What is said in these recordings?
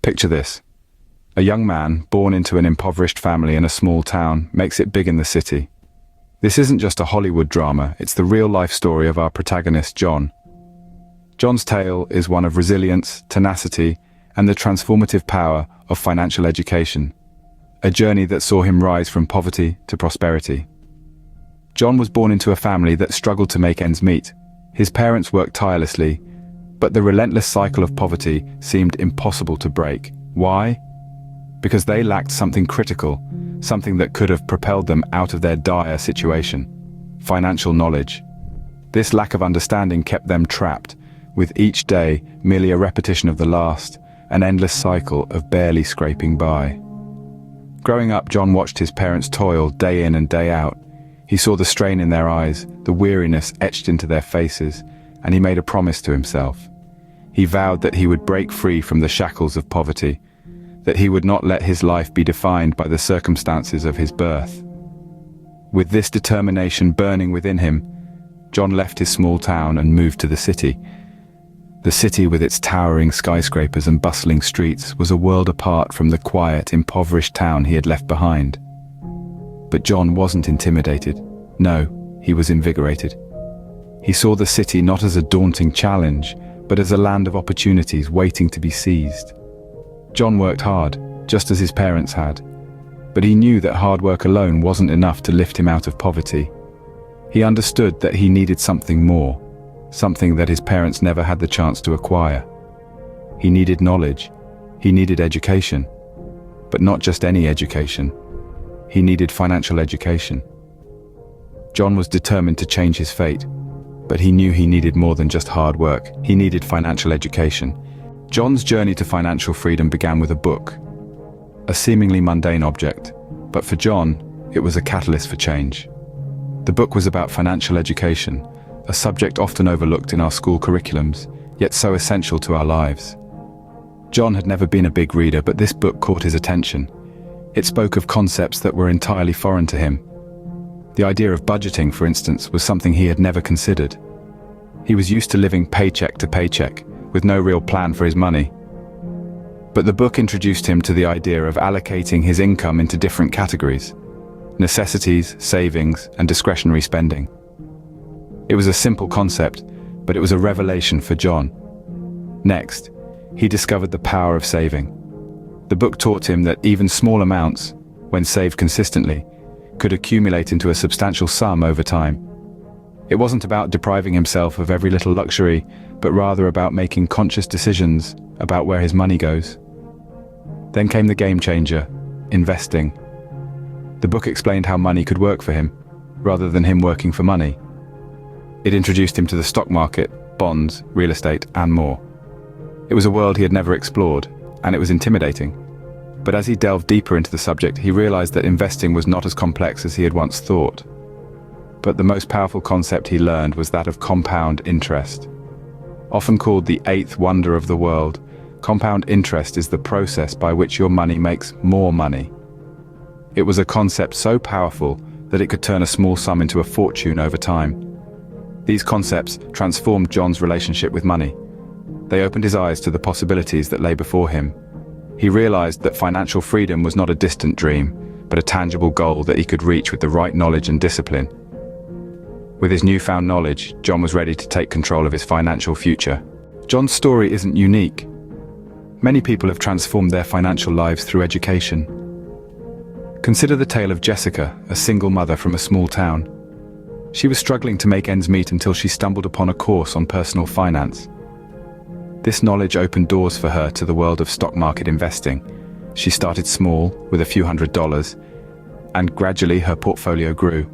Picture this. A young man, born into an impoverished family in a small town, makes it big in the city. This isn't just a Hollywood drama, it's the real-life story of our protagonist, John. John's tale is one of resilience, tenacity, and the transformative power of financial education, a journey that saw him rise from poverty to prosperity. John was born into a family that struggled to make ends meet. His parents worked tirelessly, but the relentless cycle of poverty seemed impossible to break. Why? Because they lacked something critical, something that could have propelled them out of their dire situation: financial knowledge. This lack of understanding kept them trapped, with each day merely a repetition of the last, an endless cycle of barely scraping by. Growing up, John watched his parents toil day in and day out. He saw the strain in their eyes, the weariness etched into their faces, and he made a promise to himself. He vowed that he would break free from the shackles of poverty, that he would not let his life be defined by the circumstances of his birth. With this determination burning within him, John left his small town and moved to the city. The city, with its towering skyscrapers and bustling streets, was a world apart from the quiet, impoverished town he had left behind. But John wasn't intimidated. No, he was invigorated. He saw the city not as a daunting challenge, but as a land of opportunities waiting to be seized. John worked hard, just as his parents had, but he knew that hard work alone wasn't enough to lift him out of poverty. He understood that he needed something more, something that his parents never had the chance to acquire. He needed knowledge. He needed education. But not just any education. He needed financial education. John was determined to change his fate, but he knew he needed more than just hard work. He needed financial education. John's journey to financial freedom began with a book, a seemingly mundane object, but for John, it was a catalyst for change. The book was about financial education, a subject often overlooked in our school curriculums, yet so essential to our lives. John had never been a big reader, but this book caught his attention. It spoke of concepts that were entirely foreign to him. The idea of budgeting, for instance, was something he had never considered. He was used to living paycheck to paycheck, with no real plan for his money. But the book introduced him to the idea of allocating his income into different categories: necessities, savings, and discretionary spending. It was a simple concept, but it was a revelation for John. Next, he discovered the power of saving. The book taught him that even small amounts, when saved consistently, could accumulate into a substantial sum over time. It wasn't about depriving himself of every little luxury, but rather about making conscious decisions about where his money goes. Then came the game changer: investing. The book explained how money could work for him, rather than him working for money. It introduced him to the stock market, bonds, real estate, and more. It was a world he had never explored, and it was intimidating. But as he delved deeper into the subject, he realized that investing was not as complex as he had once thought. But the most powerful concept he learned was that of compound interest. Often called the eighth wonder of the world, compound interest is the process by which your money makes more money. It was a concept so powerful that it could turn a small sum into a fortune over time. These concepts transformed John's relationship with money. They opened his eyes to the possibilities that lay before him. He realized that financial freedom was not a distant dream, but a tangible goal that he could reach with the right knowledge and discipline. With his newfound knowledge, John was ready to take control of his financial future. John's story isn't unique. Many people have transformed their financial lives through education. Consider the tale of Jessica, a single mother from a small town. She was struggling to make ends meet until she stumbled upon a course on personal finance. This knowledge opened doors for her to the world of stock market investing. She started small, with a few $100s, and gradually her portfolio grew.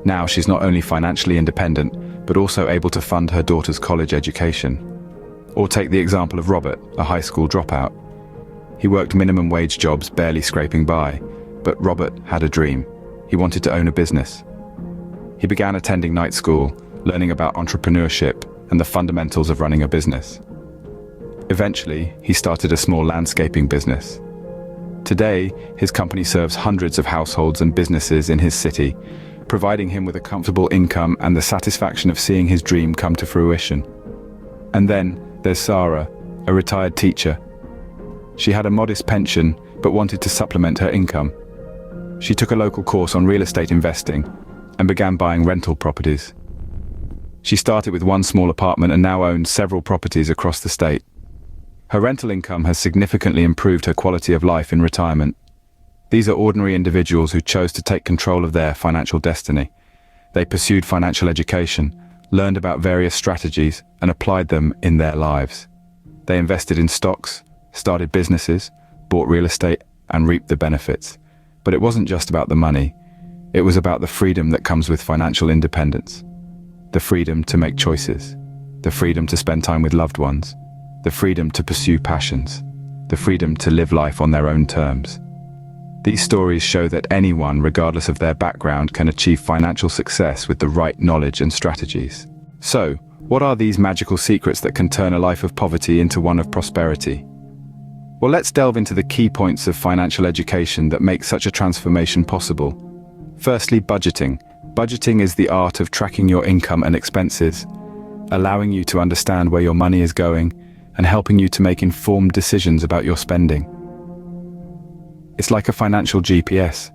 Now she's not only financially independent, but also able to fund her daughter's college education. Or take the example of Robert, a high school dropout. He worked minimum wage jobs, barely scraping by, but Robert had a dream. He wanted to own a business. He began attending night school, learning about entrepreneurship and the fundamentals of running a business. Eventually, he started a small landscaping business. Today, his company serves hundreds of households and businesses in his city, providing him with a comfortable income and the satisfaction of seeing his dream come to fruition. And then there's Sarah, a retired teacher. She had a modest pension, but wanted to supplement her income. She took a local course on real estate investing and began buying rental properties. She started with one small apartment and now owns several properties across the state. Her rental income has significantly improved her quality of life in retirement. These are ordinary individuals who chose to take control of their financial destiny. They pursued financial education, learned about various strategies, and applied them in their lives. They invested in stocks, started businesses, bought real estate, and reaped the benefits. But it wasn't just about the money. It was about the freedom that comes with financial independence. The freedom to make choices. The freedom to spend time with loved ones. The freedom to pursue passions. The freedom to live life on their own terms. These stories show that anyone, regardless of their background, can achieve financial success with the right knowledge and strategies. So, what are these magical secrets that can turn a life of poverty into one of prosperity? Well, let's delve into the key points of financial education that make such a transformation possible. Firstly, budgeting. Budgeting is the art of tracking your income and expenses, allowing you to understand where your money is going and helping you to make informed decisions about your spending. It's like a financial GPS,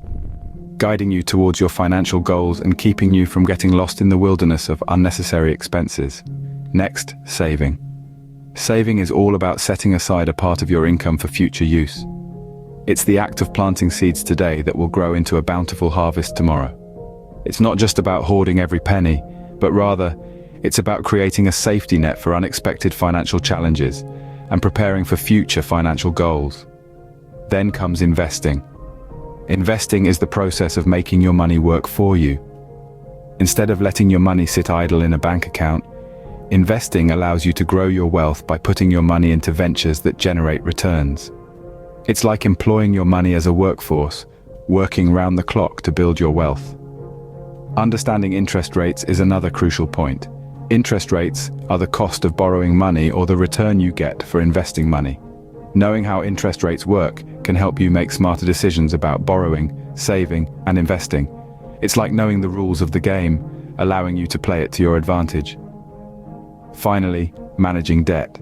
guiding you towards your financial goals and keeping you from getting lost in the wilderness of unnecessary expenses. Next, saving. Saving is all about setting aside a part of your income for future use. It's the act of planting seeds today that will grow into a bountiful harvest tomorrow. It's not just about hoarding every penny, but rather, it's about creating a safety net for unexpected financial challenges and preparing for future financial goals. Then comes investing. Investing is the process of making your money work for you. Instead of letting your money sit idle in a bank account, investing allows you to grow your wealth by putting your money into ventures that generate returns. It's like employing your money as a workforce, working round the clock to build your wealth. Understanding interest rates is another crucial point. Interest rates are the cost of borrowing money or the return you get for investing money. Knowing how interest rates work can help you make smarter decisions about borrowing, saving, and investing. It's like knowing the rules of the game, allowing you to play it to your advantage. Finally, managing debt.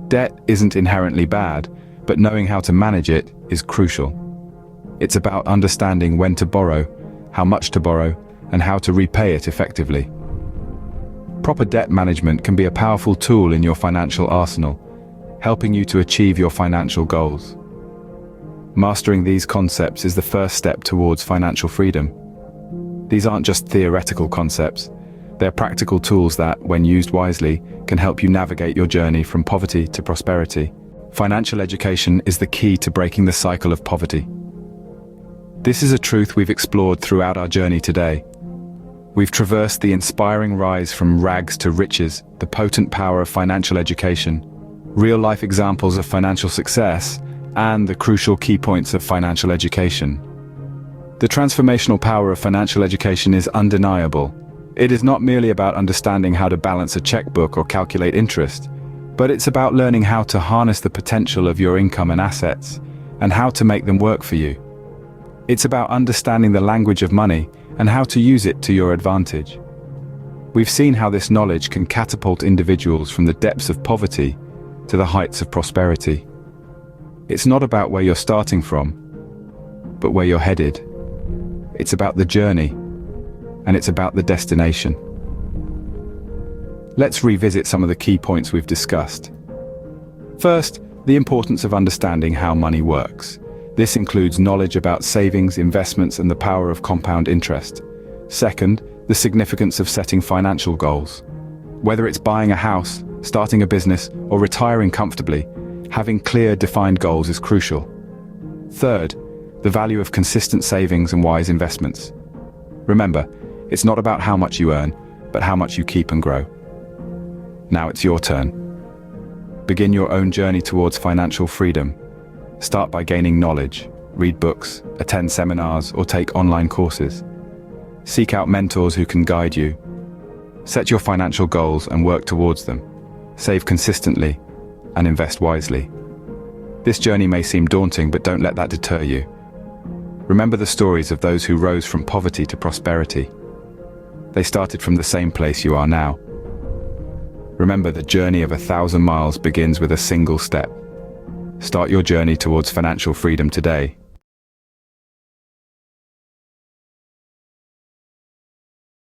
Debt isn't inherently bad, but knowing how to manage it is crucial. It's about understanding when to borrow, how much to borrow, and how to repay it effectively. Proper debt management can be a powerful tool in your financial arsenal, helping you to achieve your financial goals. Mastering these concepts is the first step towards financial freedom. These aren't just theoretical concepts. They're practical tools that, when used wisely, can help you navigate your journey from poverty to prosperity. Financial education is the key to breaking the cycle of poverty. This is a truth we've explored throughout our journey today. We've traversed the inspiring rise from rags to riches, the potent power of financial education, real-life examples of financial success, and the crucial key points of financial education. The transformational power of financial education is undeniable. It is not merely about understanding how to balance a checkbook or calculate interest, but it's about learning how to harness the potential of your income and assets, and how to make them work for you. It's about understanding the language of money and how to use it to your advantage. We've seen how this knowledge can catapult individuals from the depths of poverty to the heights of prosperity. It's not about where you're starting from, but where you're headed. It's about the journey, and it's about the destination. Let's revisit some of the key points we've discussed. First, the importance of understanding how money works. This includes knowledge about savings, investments, and the power of compound interest. Second, the significance of setting financial goals. Whether it's buying a house, starting a business, or retiring comfortably, having clear, defined goals is crucial. Third, the value of consistent savings and wise investments. Remember, it's not about how much you earn, but how much you keep and grow. Now it's your turn. Begin your own journey towards financial freedom. Start by gaining knowledge, read books, attend seminars, or take online courses. Seek out mentors who can guide you. Set your financial goals and work towards them. Save consistently and invest wisely. This journey may seem daunting, but don't let that deter you. Remember the stories of those who rose from poverty to prosperity. They started from the same place you are now. Remember, the journey of 1,000 miles begins with a single step. Start your journey towards financial freedom today.